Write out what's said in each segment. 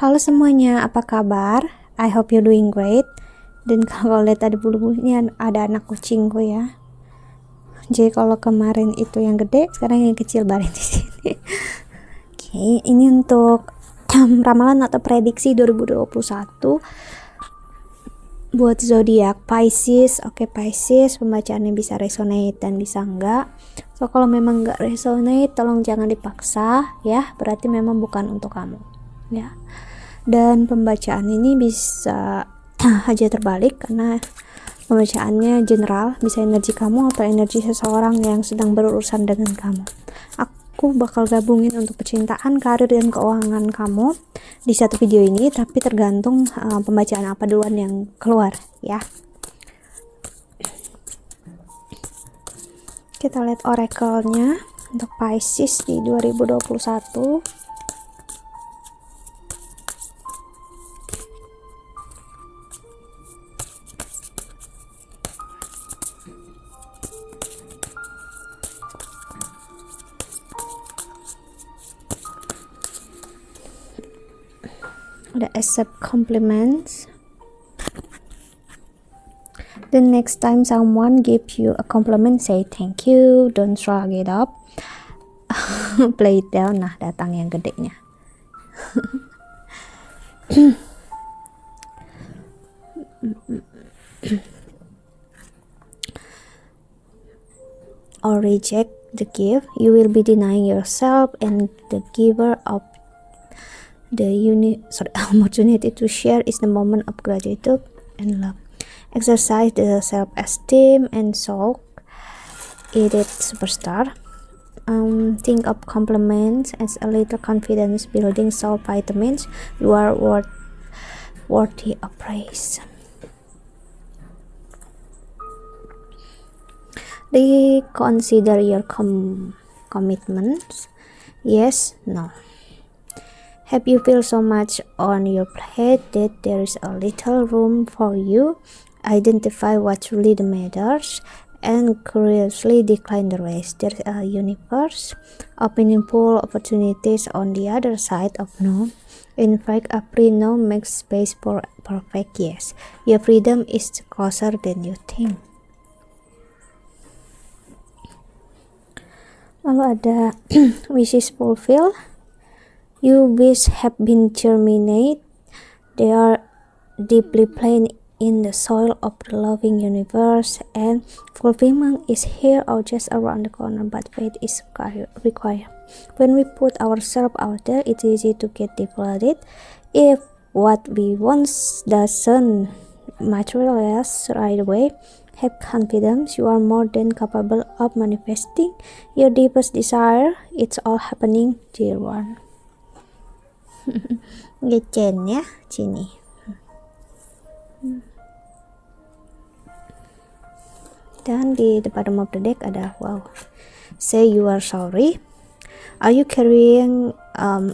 Halo semuanya, apa kabar? I hope you're doing great. Dan kalau lihat ada bulu-bulunya, ada anak kucingku ya. Jadi kalau kemarin itu yang gede, sekarang yang kecil baring di sini. Oke, ini untuk ramalan atau prediksi 2021 buat zodiak Pisces. Oke, Pisces, pembacaannya bisa resonate dan bisa enggak. So kalau memang enggak resonate, tolong jangan dipaksa ya, berarti memang bukan untuk kamu ya. Dan pembacaan ini bisa aja terbalik karena pembacaannya general, bisa energi kamu atau energi seseorang yang sedang berurusan dengan kamu. Aku bakal gabungin untuk percintaan, karir, dan keuangan kamu di satu video ini, tapi tergantung pembacaan apa duluan yang keluar ya. Kita lihat oracle-nya untuk Pisces di 2021. Udah accept compliments. The next time someone gives you a compliment, say thank you, don't shrug it up. Play it down. Nah, datang yang gedenya. Or reject the gift, you will be denying yourself and the giver of the opportunity to share is the moment of gratitude and love. Exercise the self-esteem and soak it superstar. Think of compliments as a little confidence building soul vitamins. You are worthy of praise. Reconsider your commitments. Yes, no. Have you feel so much on your plate that there is a little room for you? Identify what truly matters and courageously decline the rest. There is a universe of meaningful opportunities on the other side of no. In fact, a pre-no makes space for perfect yes. Your freedom is closer than you think. Lalu ada wishes fulfill. You wish have been germinated. They are deeply planted in the soil of the loving universe, and fulfillment is here or just around the corner, but faith is required. When we put ourselves out there, it's easy to get deflated. If what we want doesn't materialize right away, have confidence. You are more than capable of manifesting your deepest desire. It's all happening, dear one. Gecen ya sini. Dan di bottom of the deck ada wow. Say you are sorry. Are you carrying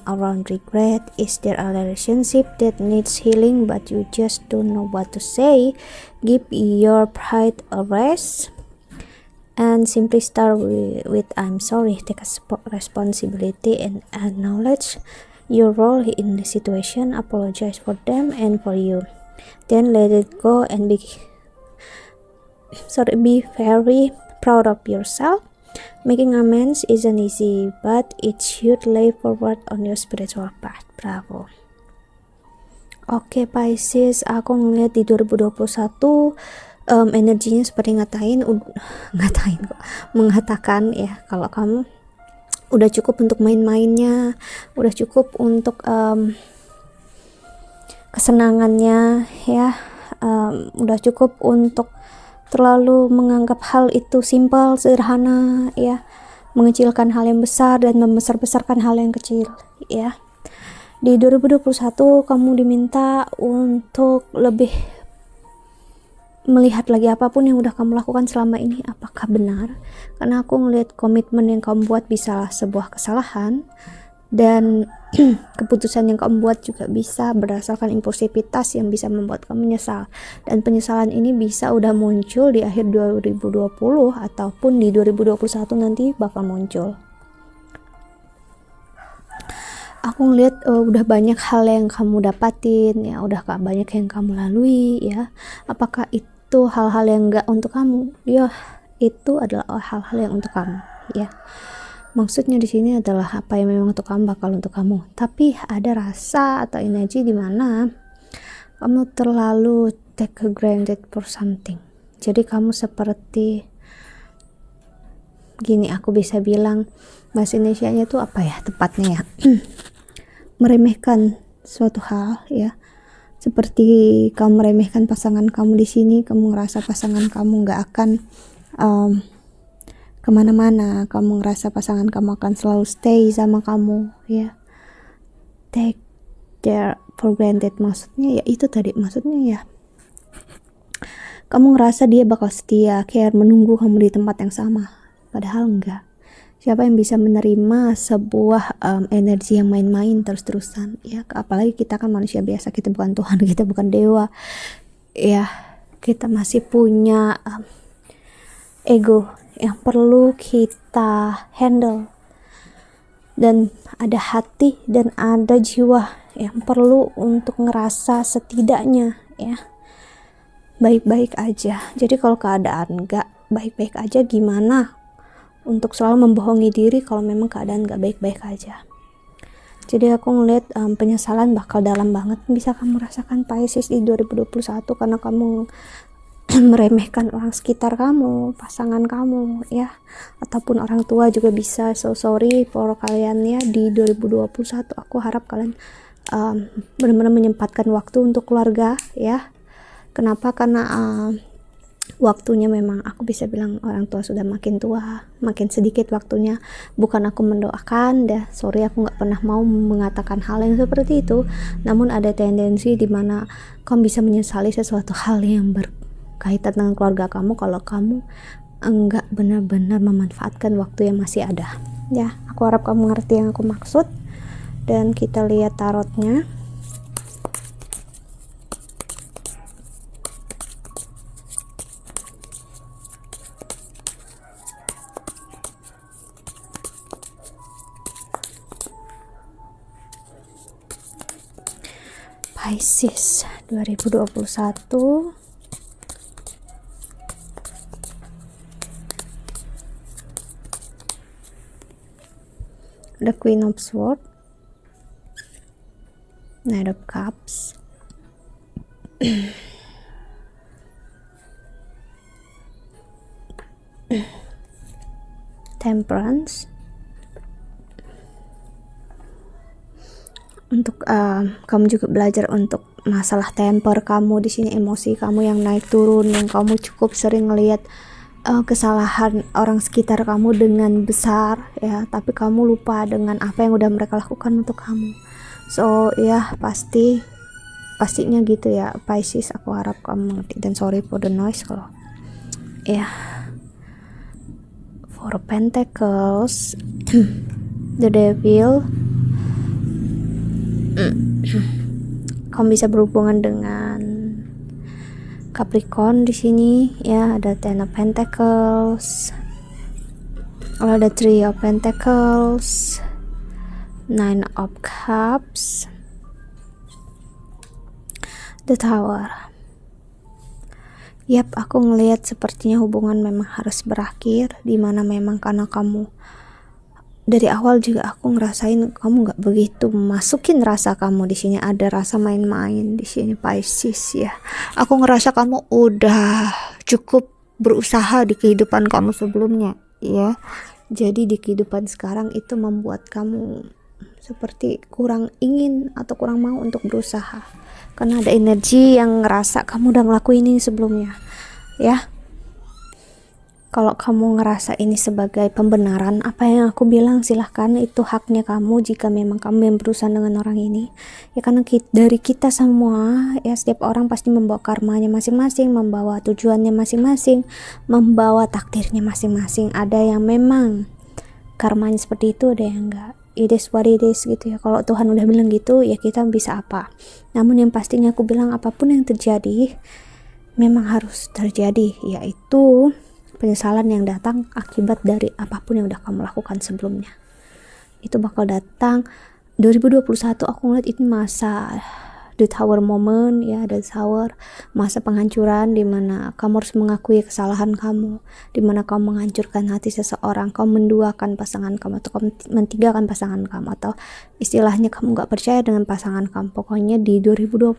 around regret? Is there a relationship that needs healing but you just don't know what to say? Give your pride a rest and simply start with I'm sorry. Take a responsibility and acknowledge your role in the situation. Apologize for them and for you. Then let it go and be very proud of yourself. Making amends isn't easy, but it should lay forward on your spiritual path. Bravo. Oke, Pisces, aku ngeliat di 2021 energinya seperti mengatakan ya kalau kamu udah cukup untuk main-mainnya, udah cukup untuk kesenangannya ya, udah cukup untuk terlalu menganggap hal itu simpel, sederhana ya, mengecilkan hal yang besar dan membesar-besarkan hal yang kecil ya. Di 2021 kamu diminta untuk lebih melihat lagi apapun yang udah kamu lakukan selama ini apakah benar, karena aku ngelihat komitmen yang kamu buat bisa sebuah kesalahan, dan keputusan yang kamu buat juga bisa berdasarkan impulsivitas yang bisa membuat kamu menyesal, dan penyesalan ini bisa udah muncul di akhir 2020 ataupun di 2021 nanti bakal muncul. aku ngeliat udah banyak hal yang kamu dapatin ya, udah banyak yang kamu lalui ya. Apakah itu hal-hal yang enggak untuk kamu? Ya, itu adalah hal-hal yang untuk kamu ya. Maksudnya di sini adalah apa yang memang untuk kamu bakal untuk kamu. Tapi ada rasa atau energi di mana kamu terlalu take a granted for something. Jadi kamu seperti gini, aku bisa bilang bahasa Indonesianya itu apa ya tepatnya ya, meremehkan suatu hal ya. Seperti kamu meremehkan pasangan kamu di sini, kamu ngerasa pasangan kamu nggak akan kemana-mana, kamu ngerasa pasangan kamu akan selalu stay sama kamu ya. Take their for granted, maksudnya ya itu tadi, maksudnya ya kamu ngerasa dia bakal setia, care, menunggu kamu di tempat yang sama, padahal enggak. Siapa yang bisa menerima sebuah energi yang main-main terus-terusan ya, apalagi kita kan manusia biasa, kita bukan Tuhan, kita bukan dewa ya, kita masih punya ego yang perlu kita handle, dan ada hati dan ada jiwa yang perlu untuk ngerasa setidaknya ya baik-baik aja. Jadi kalau keadaan gak baik-baik aja, gimana untuk selalu membohongi diri kalau memang keadaan gak baik-baik aja. Jadi aku ngeliat penyesalan bakal dalam banget bisa kamu rasakan Pisces di 2021 karena kamu meremehkan orang sekitar kamu, pasangan kamu ya, ataupun orang tua juga bisa. So sorry for kalian ya di 2021. Aku harap kalian benar-benar menyempatkan waktu untuk keluarga ya. Kenapa? Karena waktunya memang aku bisa bilang orang tua sudah makin tua, makin sedikit waktunya. Bukan aku mendoakan dah, sorry aku nggak pernah mau mengatakan hal yang seperti itu, namun ada tendensi dimana kamu bisa menyesali sesuatu hal yang berkaitan dengan keluarga kamu kalau kamu enggak benar-benar memanfaatkan waktu yang masih ada ya. Aku harap kamu ngerti yang aku maksud, dan kita lihat tarotnya. Pisces 2021, the Queen of Swords, Knight of Cups, Temperance. Untuk kamu juga belajar untuk masalah temper kamu di sini, emosi kamu yang naik turun, yang kamu cukup sering ngelihat kesalahan orang sekitar kamu dengan besar ya, tapi kamu lupa dengan apa yang udah mereka lakukan untuk kamu. So ya pastinya gitu ya Pisces, aku harap kamu ngerti, dan sorry for the noise kalau ya. Four of Pentacles, the Devil. Kamu bisa berhubungan dengan Capricorn di sini ya. Ada Ten of Pentacles, ada Three of Pentacles, Nine of Cups, the Tower. Yap, aku ngelihat sepertinya hubungan memang harus berakhir, dimana memang karena kamu dari awal juga aku ngerasain kamu nggak begitu masukin rasa kamu di sini. Ada rasa main-main di sini Pisces ya. Aku ngerasa kamu udah cukup berusaha di kehidupan kamu sebelumnya ya. Jadi di kehidupan sekarang itu membuat kamu seperti kurang ingin atau kurang mau untuk berusaha, karena ada energi yang ngerasa kamu udah ngelakuin ini sebelumnya ya. Kalau kamu ngerasa ini sebagai pembenaran apa yang aku bilang, silahkan, itu haknya kamu jika memang kamu yang berurusan dengan orang ini ya. Karena dari kita semua ya, setiap orang pasti membawa karmanya masing-masing, membawa tujuannya masing-masing, membawa takdirnya masing-masing. Ada yang memang karmanya seperti itu, ada yang enggak. It is what it is gitu ya. Kalau Tuhan udah bilang gitu ya, kita bisa apa. Namun yang pastinya aku bilang, apapun yang terjadi memang harus terjadi, yaitu penyesalan yang datang akibat dari apapun yang udah kamu lakukan sebelumnya. Itu bakal datang 2021 aku ngeliat ini masa the tower moment ya, the tower, masa penghancuran dimana kamu harus mengakui kesalahan kamu, dimana kamu menghancurkan hati seseorang, kamu menduakan pasangan kamu, atau kamu mentinggalkan pasangan kamu, atau istilahnya kamu gak percaya dengan pasangan kamu. Pokoknya di 2021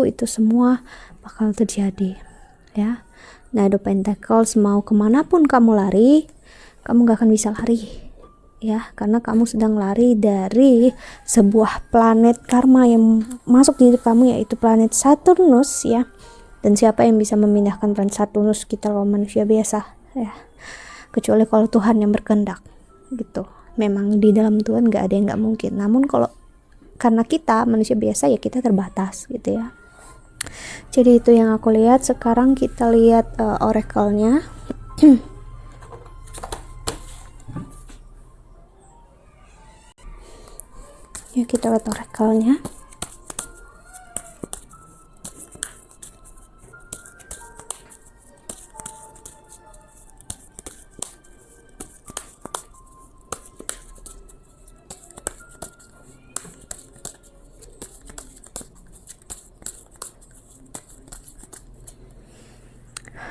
itu semua bakal terjadi ya. Nah, the Pentacles, mau kemanapun kamu lari, kamu gak akan bisa lari ya, karena kamu sedang lari dari sebuah planet karma yang masuk di hidup kamu, yaitu planet Saturnus ya. Dan siapa yang bisa memindahkan planet Saturnus? Kita loh manusia biasa ya, kecuali kalau Tuhan yang berkehendak gitu. Memang di dalam Tuhan gak ada yang gak mungkin, namun kalau karena kita manusia biasa ya kita terbatas gitu ya. Jadi itu yang aku lihat. Sekarang kita lihat oracle-nya. Ya, kita lihat oracle-nya.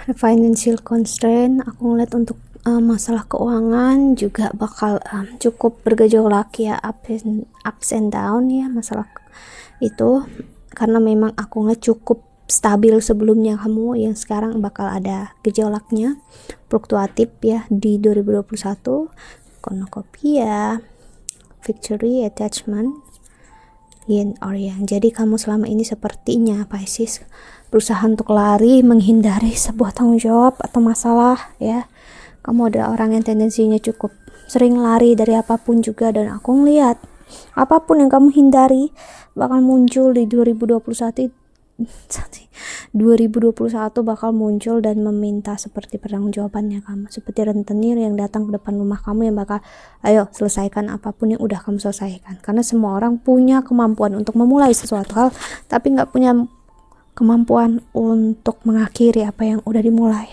Financial constraint, aku ngeliat untuk masalah keuangan juga bakal cukup bergejolak ya, ups and down ya, masalah itu, karena memang aku ngeliat cukup stabil sebelumnya kamu, yang sekarang bakal ada gejolaknya, fluktuatif ya di 2021. Cornucopia, victory, attachment, yin or yang. Jadi kamu selama ini sepertinya Pisces berusaha untuk lari, menghindari sebuah tanggung jawab atau masalah ya. Kamu adalah orang yang tendensinya cukup sering lari dari apapun juga, dan aku ngeliat apapun yang kamu hindari bakal muncul di 2021 bakal muncul dan meminta seperti pertanggungjawabannya kamu, seperti rentenir yang datang ke depan rumah kamu yang bakal, ayo selesaikan apapun yang udah kamu selesaikan. Karena semua orang punya kemampuan untuk memulai sesuatu hal, tapi nggak punya kemampuan untuk mengakhiri apa yang udah dimulai.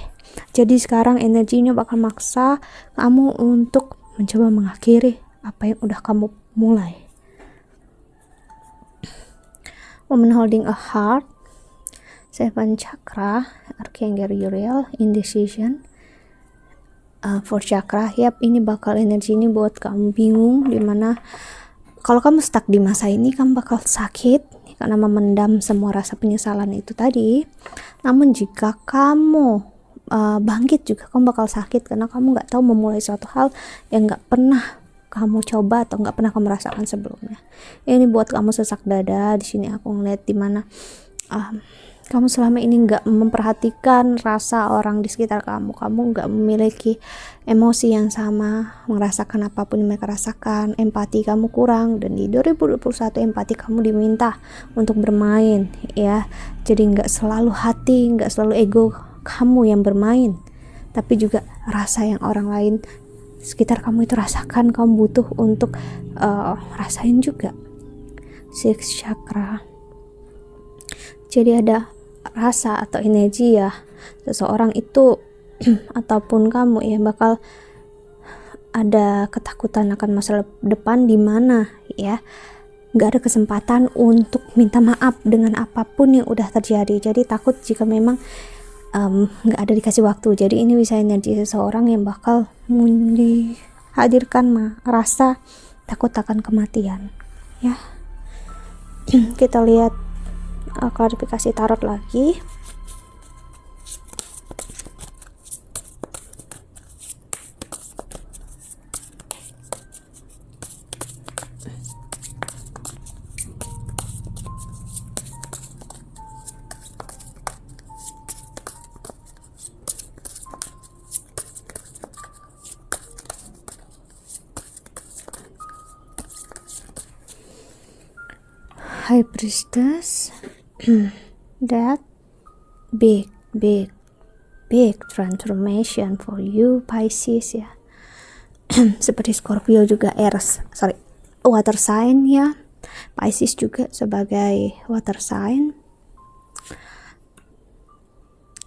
Jadi sekarang energinya bakal maksa kamu untuk mencoba mengakhiri apa yang udah kamu mulai. Woman holding a heart, 7 chakra, Archangel Uriel, indecision, 4 chakra. Yap, ini bakal energi ini buat kamu bingung, dimana kalau kamu stuck di masa ini kamu bakal sakit karena memendam semua rasa penyesalan itu tadi. Namun jika kamu bangkit juga, kamu bakal sakit karena kamu nggak tahu memulai suatu hal yang nggak pernah kamu coba atau nggak pernah kamu rasakan sebelumnya. Ini buat kamu sesak dada. Di sini aku ngeliat dimana kamu selama ini nggak memperhatikan rasa orang di sekitar kamu nggak memiliki emosi yang sama, merasakan apapun yang mereka rasakan, empati kamu kurang, dan di 2021 empati kamu diminta untuk bermain ya. Jadi nggak selalu hati, nggak selalu ego kamu yang bermain, tapi juga rasa yang orang lain sekitar kamu itu rasakan, kamu butuh untuk rasain juga. 6 chakra. Jadi ada rasa atau energi ya, seseorang itu ataupun kamu ya bakal ada ketakutan akan masa depan, di mana ya nggak ada kesempatan untuk minta maaf dengan apapun yang udah terjadi. Jadi takut jika memang nggak ada dikasih waktu. Jadi ini bisa energi seseorang yang bakal dihadirkan rasa takut akan kematian ya. Kita lihat klarifikasi tarot lagi. High Priestess, that big transformation for you Pisces ya. Seperti Scorpio juga water sign ya. Pisces juga sebagai water sign.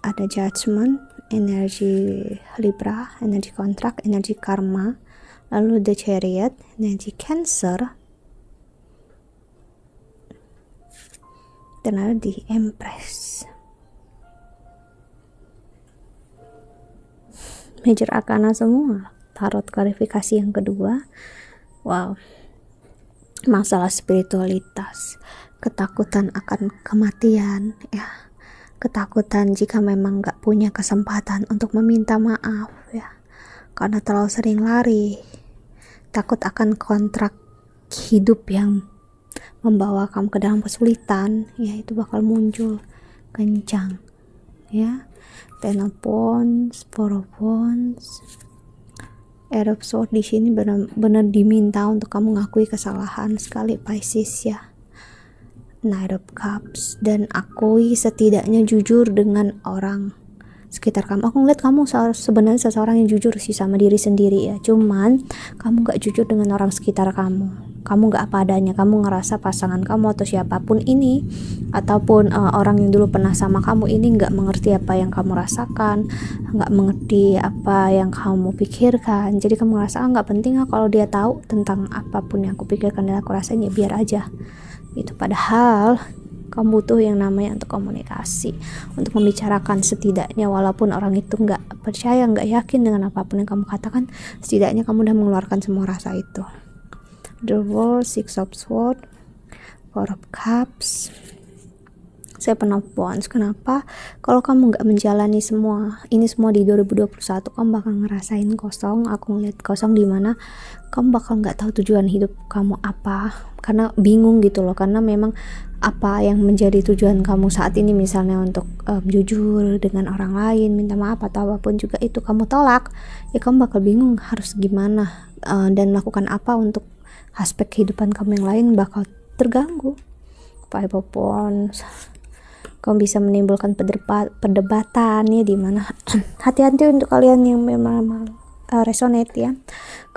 Ada judgment, energi Libra, energi kontrak, energi karma. Lalu the Chariot, energi Cancer. dan ada di Empress. Major Arcana semua, tarot klarifikasi yang kedua. Wow, masalah spiritualitas, ketakutan akan kematian, ya, ketakutan jika memang gak punya kesempatan untuk meminta maaf, ya, karena terlalu sering lari, takut akan kontrak hidup yang membawa kamu ke dalam kesulitan, ya, itu bakal muncul kencang, ya. Ten of Wands, Four of Wands, Eight of Swords di sini benar-benar diminta untuk kamu ngakui kesalahan sekali, Pisces, ya. Knight of Cups, dan akui setidaknya jujur dengan orang sekitar kamu. Aku ngeliat kamu sebenarnya seseorang yang jujur sih sama diri sendiri, ya, cuman kamu gak jujur dengan orang sekitar kamu gak apa adanya. Kamu ngerasa pasangan kamu atau siapapun ini, ataupun orang yang dulu pernah sama kamu ini gak mengerti apa yang kamu rasakan, gak mengerti apa yang kamu pikirkan. Jadi kamu ngerasa gak penting kalau dia tahu tentang apapun yang aku pikirkan dan aku rasain, ya biar aja itu. Padahal kamu butuh yang namanya untuk komunikasi, untuk membicarakan setidaknya, walaupun orang itu gak percaya, gak yakin dengan apapun yang kamu katakan, setidaknya kamu udah mengeluarkan semua rasa itu. The World, Six of Swords, Four of Cups, Seven of Wands. Kenapa? Kalau kamu gak menjalani semua ini semua di 2021, kamu bakal ngerasain kosong. Aku ngeliat kosong di mana kamu bakal gak tahu tujuan hidup kamu apa, karena bingung gitu loh. Karena memang apa yang menjadi tujuan kamu saat ini, misalnya untuk jujur dengan orang lain, minta maaf atau apapun juga itu kamu tolak, ya kamu bakal bingung harus gimana, dan melakukan apa untuk aspek kehidupan kamu yang lain bakal terganggu. Five of Wands, kamu bisa menimbulkan perdebatan, ya, dimana hati-hati untuk kalian yang memang resonate, ya.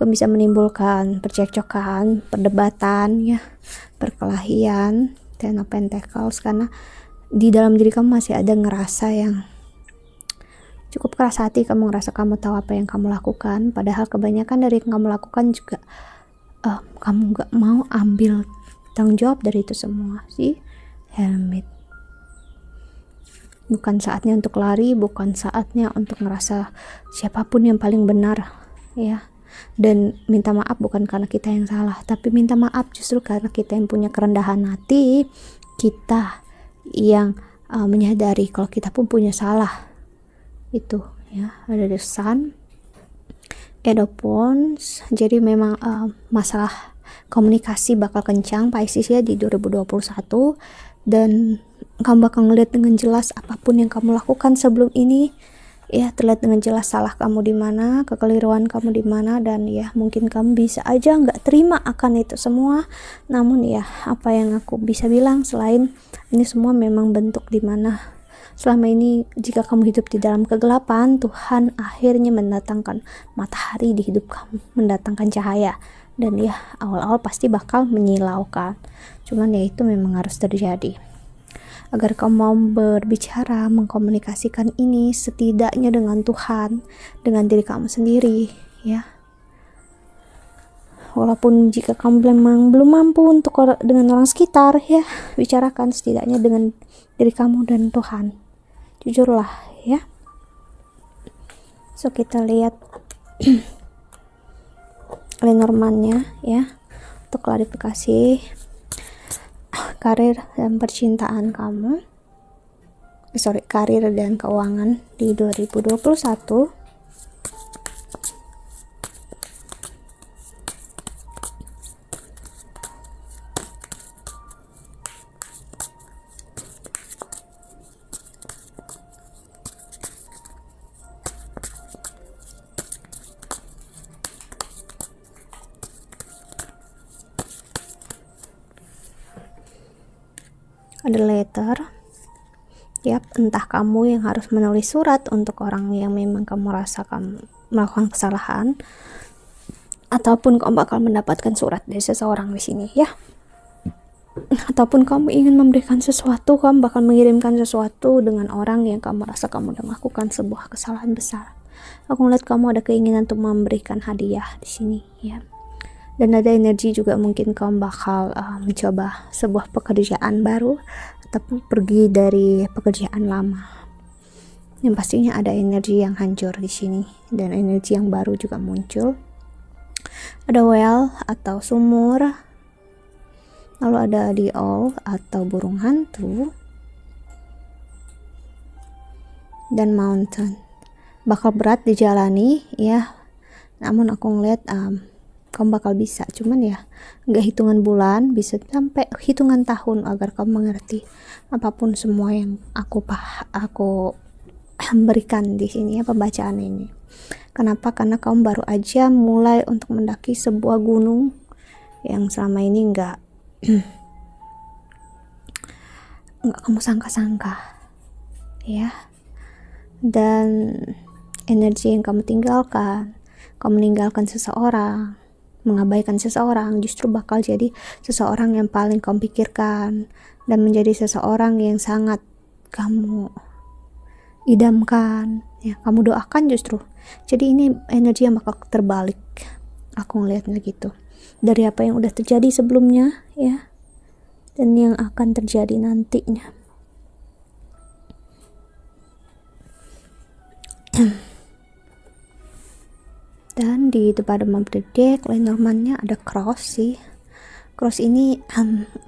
Kamu bisa menimbulkan percekcokan, perdebatan, ya, perkelahian. Ten of Pentacles, karena di dalam diri kamu masih ada ngerasa yang cukup keras hati, kamu ngerasa kamu tahu apa yang kamu lakukan, padahal kebanyakan dari yang kamu lakukan juga kamu gak mau ambil tanggung jawab dari itu semua, sih. Hermit, bukan saatnya untuk lari, bukan saatnya untuk ngerasa siapapun yang paling benar, ya. Dan minta maaf bukan karena kita yang salah, tapi minta maaf justru karena kita yang punya kerendahan hati, kita yang menyadari kalau kita pun punya salah. Itu, ya. Ada The Sun, Eight of Wands. Jadi memang masalah komunikasi bakal kencang, Pisces, ya, di 2021, dan kamu bakal ngeliat dengan jelas apapun yang kamu lakukan sebelum ini, ya, terlihat dengan jelas salah kamu di mana, kekeliruan kamu di mana, dan ya mungkin kamu bisa aja nggak terima akan itu semua. Namun ya, apa yang aku bisa bilang selain ini semua memang bentuk di mana selama ini jika kamu hidup di dalam kegelapan, Tuhan akhirnya mendatangkan matahari di hidup kamu, mendatangkan cahaya. Dan ya, awal-awal pasti bakal menyilaukan, cuman ya itu memang harus terjadi agar kamu mau berbicara, mengkomunikasikan ini setidaknya dengan Tuhan, dengan diri kamu sendiri, ya. Walaupun jika kamu memang belum mampu untuk dengan orang sekitar, ya, bicarakan setidaknya dengan diri kamu dan Tuhan. Jujurlah, ya. So kita lihat Lenormand-nya, ya, untuk klarifikasi karir dan percintaan kamu, karir dan keuangan di 2021. Ada letter, yap, entah kamu yang harus menulis surat untuk orang yang memang kamu rasa kamu melakukan kesalahan, ataupun kamu bakal mendapatkan surat dari seseorang di sini, ya. Ataupun kamu ingin memberikan sesuatu, kamu bakal mengirimkan sesuatu dengan orang yang kamu rasa kamu udah melakukan sebuah kesalahan besar. Aku ngeliat kamu ada keinginan untuk memberikan hadiah di sini, ya. Dan ada energi juga mungkin kamu bakal mencoba sebuah pekerjaan baru ataupun pergi dari pekerjaan lama. Yang pastinya ada energi yang hancur di sini dan energi yang baru juga muncul. Ada well atau sumur, lalu ada the owl atau burung hantu, dan mountain. Bakal berat dijalani ya, namun aku ngeliat kamu bakal bisa, cuman ya nggak hitungan bulan, bisa sampai hitungan tahun agar kamu mengerti apapun semua yang aku berikan di sini ya, pembacaan ini. Kenapa? Karena kamu baru aja mulai untuk mendaki sebuah gunung yang selama ini nggak kamu sangka-sangka ya. Dan energi yang kamu meninggalkan seseorang, mengabaikan seseorang, justru bakal jadi seseorang yang paling kamu pikirkan dan menjadi seseorang yang sangat kamu idamkan ya, kamu doakan justru. Jadi ini energi yang bakal terbalik, aku ngelihatnya gitu, dari apa yang udah terjadi sebelumnya ya, dan yang akan terjadi nantinya. Dan di the bottom of the deck Lenormand-nya ada cross sih. Cross ini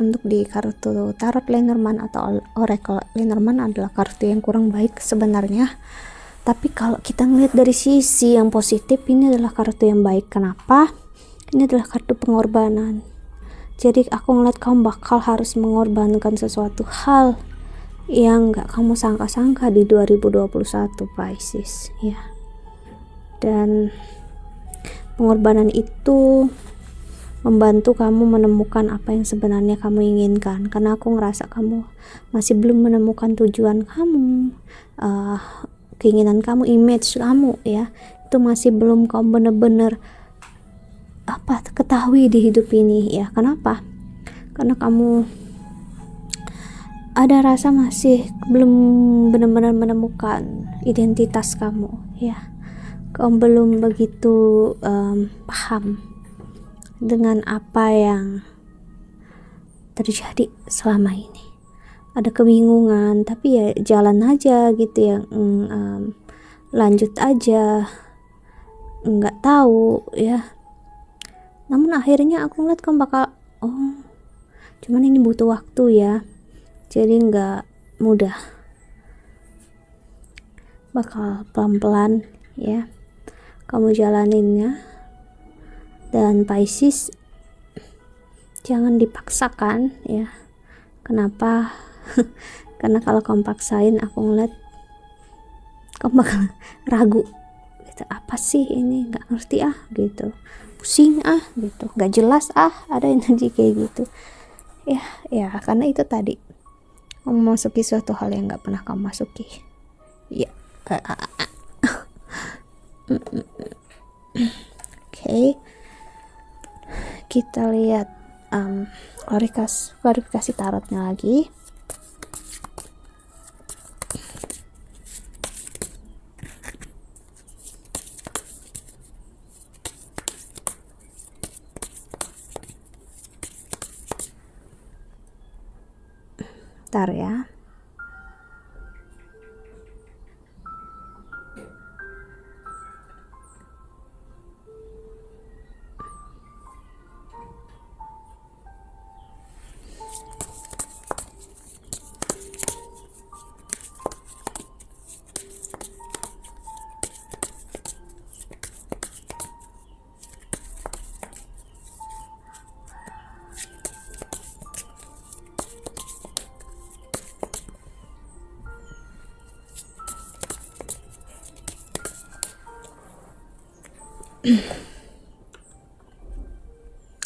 untuk di kartu tarot Lenormand atau Oracle Lenormand adalah kartu yang kurang baik sebenarnya. Tapi kalau kita ngeliat dari sisi yang positif, ini adalah kartu yang baik. Kenapa? Ini adalah kartu pengorbanan. Jadi aku ngeliat kamu bakal harus mengorbankan sesuatu hal yang gak kamu sangka-sangka di 2021 Pisces ya. Dan pengorbanan itu membantu kamu menemukan apa yang sebenarnya kamu inginkan, karena aku ngerasa kamu masih belum menemukan tujuan kamu, keinginan kamu, image kamu ya, itu masih belum kamu bener-bener ketahui di hidup ini ya. Kenapa? Karena kamu ada rasa masih belum benar-benar menemukan identitas kamu ya. Kamu belum begitu paham dengan apa yang terjadi selama ini. Ada kebingungan, tapi ya jalan aja gitu ya, lanjut aja, nggak tahu ya. Namun akhirnya aku ngeliat kamu bakal cuman ini butuh waktu ya, jadi nggak mudah, bakal pelan-pelan ya kamu jalaninnya. Dan Pisces, jangan dipaksakan ya. Kenapa? Karena kalau kamu paksain, aku ngeliat kamu bakal ragu gitu, apa sih ini, nggak ngerti gitu, pusing gitu, nggak jelas ada energi kayak gitu ya. Karena itu tadi kamu memasuki suatu hal yang nggak pernah kamu masuki ya. Oke. Kita lihat klarifikasi tarotnya lagi. Bentar ya.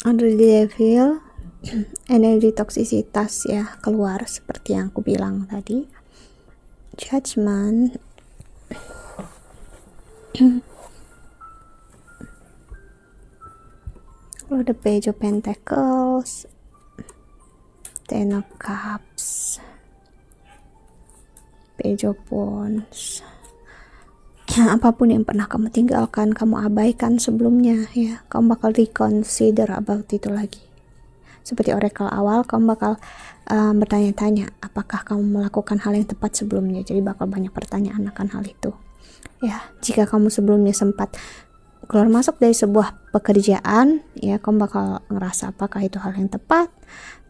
Under the Devil, energi toksisitas ya keluar seperti yang aku bilang tadi. Judgment, lalu the Page of Pentacles, Ten of Cups, Page of Wands, apapun yang pernah kamu tinggalkan, kamu abaikan sebelumnya, ya, kamu bakal reconsider about itu lagi. Seperti oracle awal, kamu bakal bertanya-tanya apakah kamu melakukan hal yang tepat sebelumnya. Jadi bakal banyak pertanyaan akan hal itu, ya. Jika kamu sebelumnya sempat keluar masuk dari sebuah pekerjaan, ya, kamu bakal ngerasa apakah itu hal yang tepat.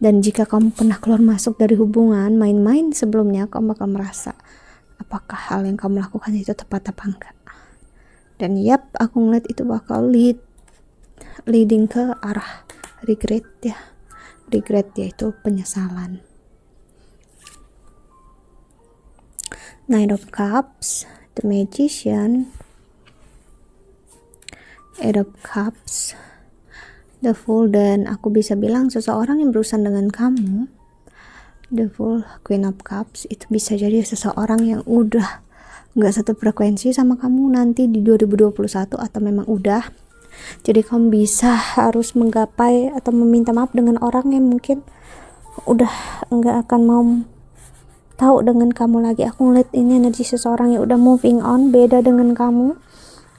Dan jika kamu pernah keluar masuk dari hubungan main-main sebelumnya, kamu bakal merasa apakah hal yang kamu lakukan itu tepat apa enggak. Dan aku ngeliat itu bakal leading ke arah regret, ya. Regret yaitu penyesalan. Knight of Cups, the Magician, Eight of Cups, the Fool, dan aku bisa bilang seseorang yang berurusan dengan kamu, the Fool, Queen of Cups, itu bisa jadi seseorang yang udah nggak satu frekuensi sama kamu nanti di 2021, atau memang udah. Jadi kamu bisa harus menggapai atau meminta maaf dengan orang yang mungkin udah nggak akan mau tahu dengan kamu lagi. Aku ngeliat ini energi seseorang yang udah moving on, beda dengan kamu,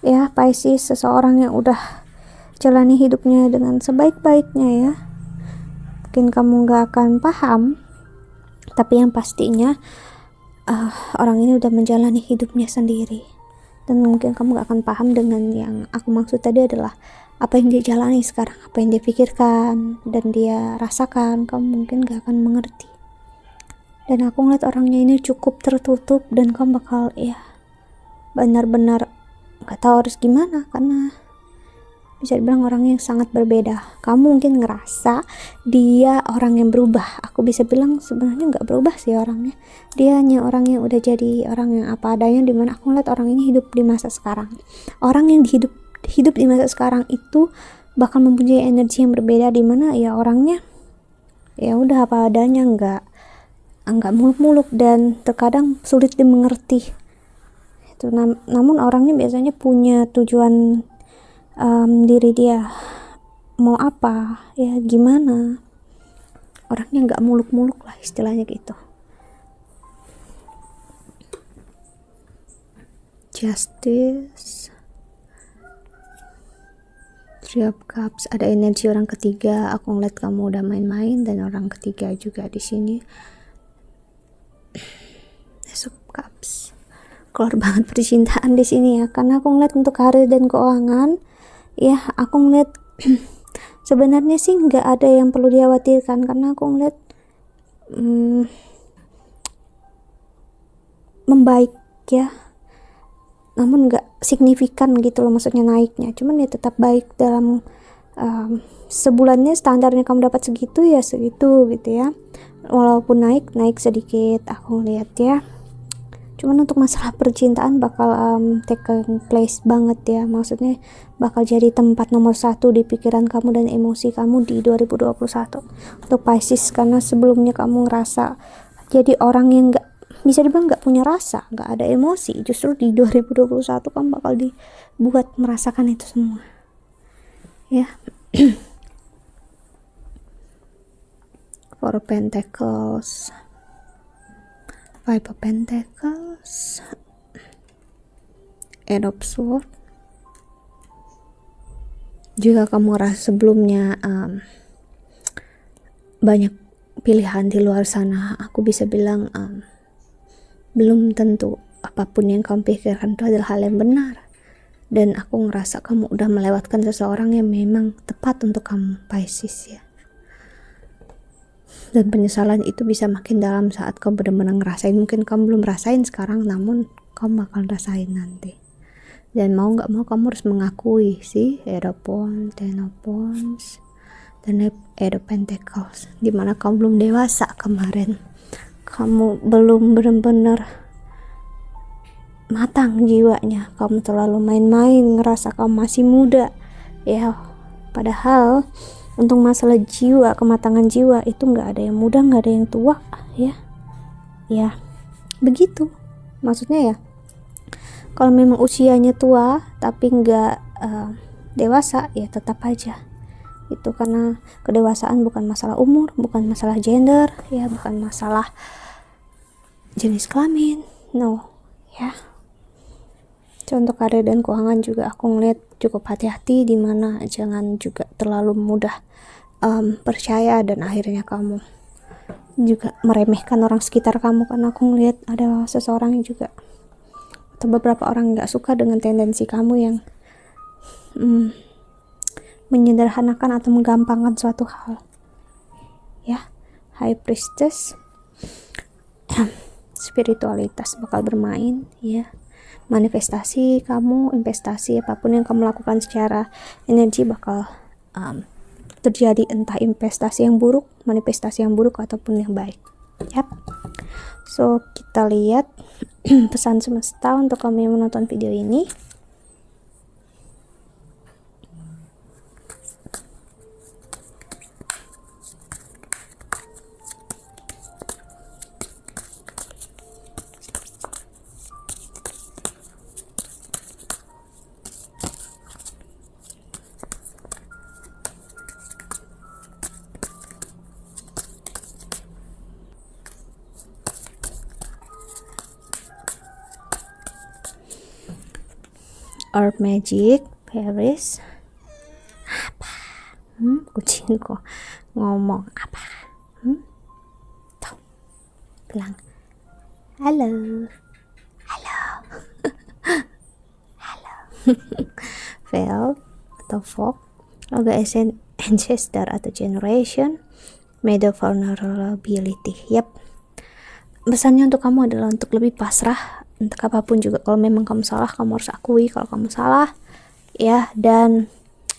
ya Pisces. Seseorang yang udah jalani hidupnya dengan sebaik-baiknya, ya. Mungkin kamu nggak akan paham, tapi yang pastinya orang ini udah menjalani hidupnya sendiri. Dan mungkin kamu gak akan paham dengan yang aku maksud tadi adalah apa yang dia jalani sekarang, apa yang dia pikirkan dan dia rasakan, kamu mungkin gak akan mengerti. Dan aku ngeliat orangnya ini cukup tertutup, dan kamu bakal benar-benar gak tahu harus gimana, karena bisa dibilang orang yang sangat berbeda. Kamu mungkin ngerasa dia orang yang berubah, aku bisa bilang sebenarnya gak berubah sih orangnya. Dia hanya orang yang udah jadi orang yang apa adanya, dimana aku ngeliat orang ini hidup di masa sekarang. Orang yang hidup di masa sekarang itu bakal mempunyai energi yang berbeda, dimana ya orangnya ya udah apa adanya, nggak muluk-muluk dan terkadang sulit dimengerti. Itu namun orangnya biasanya punya tujuan diri dia mau apa, ya gimana. Orangnya nggak muluk-muluk lah istilahnya gitu. Justice, Three of Cups, ada energi orang ketiga. Aku ngeliat kamu udah main-main dan orang ketiga juga di sini. Ace of Cups, keluar banget percintaan di sini, ya, karena aku ngeliat untuk karir dan keuangan, ya. Aku ngeliat sebenarnya sih nggak ada yang perlu dikhawatirkan, karena aku ngeliat membaik, ya, namun nggak signifikan gitu loh, maksudnya naiknya, cuman ya tetap baik. Dalam sebulannya standarnya kamu dapat segitu, ya segitu gitu, ya, walaupun naik sedikit aku lihat, ya. Cuman untuk masalah percintaan bakal taking place banget, ya, maksudnya bakal jadi tempat nomor 1 di pikiran kamu dan emosi kamu di 2021 untuk Pisces, karena sebelumnya kamu ngerasa jadi orang yang bisa dibilang nggak punya rasa, nggak ada emosi. Justru di 2021 kamu bakal dibuat merasakan itu semua, ya. Four of Pentacles, Five of Pentacles, Eight of Swords. Jika kamu rasa sebelumnya banyak pilihan di luar sana, aku bisa bilang belum tentu apapun yang kamu pikirkan itu adalah hal yang benar. Dan aku ngerasa kamu udah melewatkan seseorang yang memang tepat untuk kamu, Pisces, ya. Dan penyesalan itu bisa makin dalam saat kamu benar-benar ngerasain. Mungkin kamu belum rasain sekarang, namun kamu bakal rasain nanti. Dan mau nggak mau kamu harus mengakui sih, Eight of Wands, Ten of Wands, dan Eight of Pentacles, dimana kamu belum dewasa kemarin. Kamu belum benar-benar matang jiwanya. Kamu terlalu main-main, ngerasa kamu masih muda, ya. Padahal untuk masalah jiwa, kematangan jiwa itu nggak ada yang muda, nggak ada yang tua, ya begitu maksudnya, ya. Kalau memang usianya tua tapi nggak dewasa, ya tetap aja itu, karena kedewasaan bukan masalah umur, bukan masalah gender, ya, bukan masalah jenis kelamin, no, ya. Contoh karir dan keuangan juga aku ngeliat cukup hati-hati, dimana jangan juga terlalu mudah percaya dan akhirnya kamu juga meremehkan orang sekitar kamu, karena aku ngeliat ada seseorang yang juga atau beberapa orang nggak suka dengan tendensi kamu yang menyederhanakan atau menggampangkan suatu hal ya. High Priestess, spiritualitas bakal bermain ya. Manifestasi kamu, investasi, apapun yang kamu lakukan secara energi bakal terjadi, entah investasi yang buruk, manifestasi yang buruk, ataupun yang baik. Yap. So kita lihat pesan semesta untuk kamu yang menonton video ini. Earth Magic, Paris. Apa? Kucingku ngomong apa? Tuh, bilang halo, halo, halo. Veil atau fog, logo ancestor atau generation, made of vulnerability. Yap. Pesannya untuk kamu adalah untuk lebih pasrah untuk apapun juga. Kalau memang kamu salah, kamu harus akui kalau kamu salah ya. Dan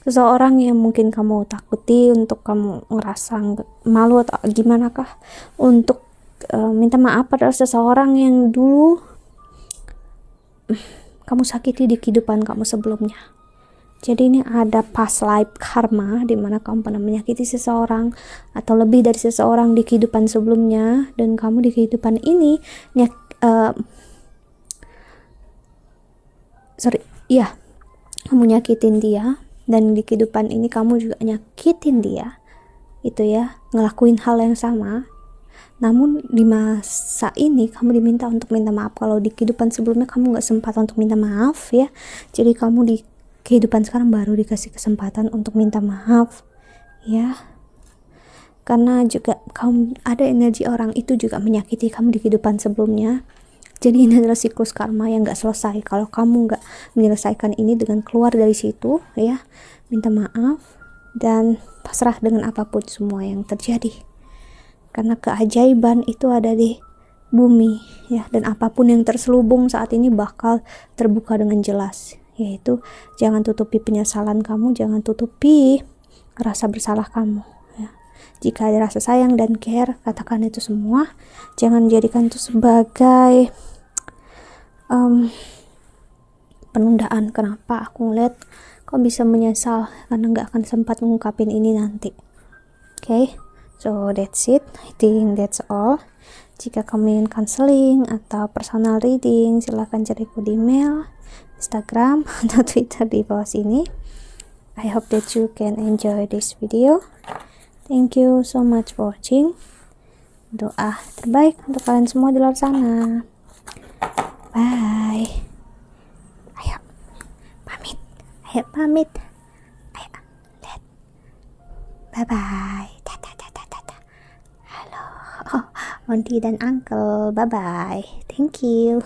seseorang yang mungkin kamu takuti untuk kamu ngerasa malu atau gimana kah untuk minta maaf pada seseorang yang dulu kamu sakiti di kehidupan kamu sebelumnya. Jadi ini ada past life karma, dimana kamu pernah menyakiti seseorang atau lebih dari seseorang di kehidupan sebelumnya, dan kamu di kehidupan ini kamu nyakitin dia, dan di kehidupan ini kamu juga nyakitin dia, itu ya, ngelakuin hal yang sama. Namun di masa ini kamu diminta untuk minta maaf. Kalau di kehidupan sebelumnya kamu gak sempat untuk minta maaf ya, jadi kamu di kehidupan sekarang baru dikasih kesempatan untuk minta maaf ya. Karena juga kamu ada energi orang itu juga menyakiti kamu di kehidupan sebelumnya. Jadi ini adalah siklus karma yang gak selesai. Kalau kamu gak menyelesaikan ini dengan keluar dari situ ya, minta maaf dan pasrah dengan apapun semua yang terjadi. Karena keajaiban itu ada di bumi ya, dan apapun yang terselubung saat ini bakal terbuka dengan jelas. Yaitu jangan tutupi penyesalan kamu, jangan tutupi rasa bersalah kamu ya. Jika ada rasa sayang dan care, katakan itu semua. Jangan jadikan itu sebagai penundaan. Kenapa? Aku ngeliat kau bisa menyesal karena gak akan sempat mengungkapin ini nanti. Okay, so that's it. I think that's all. Jika kamu ingin counseling atau personal reading, silahkan cariku di email, Instagram, atau Twitter di bawah sini. I hope that you can enjoy this video. Thank you so much for watching. Doa terbaik untuk kalian semua di luar sana. Bye. Ayo pamit. Ayo pamit. Ayo lihat. Bye bye. Halo, Monty dan Uncle. Bye bye. Thank you.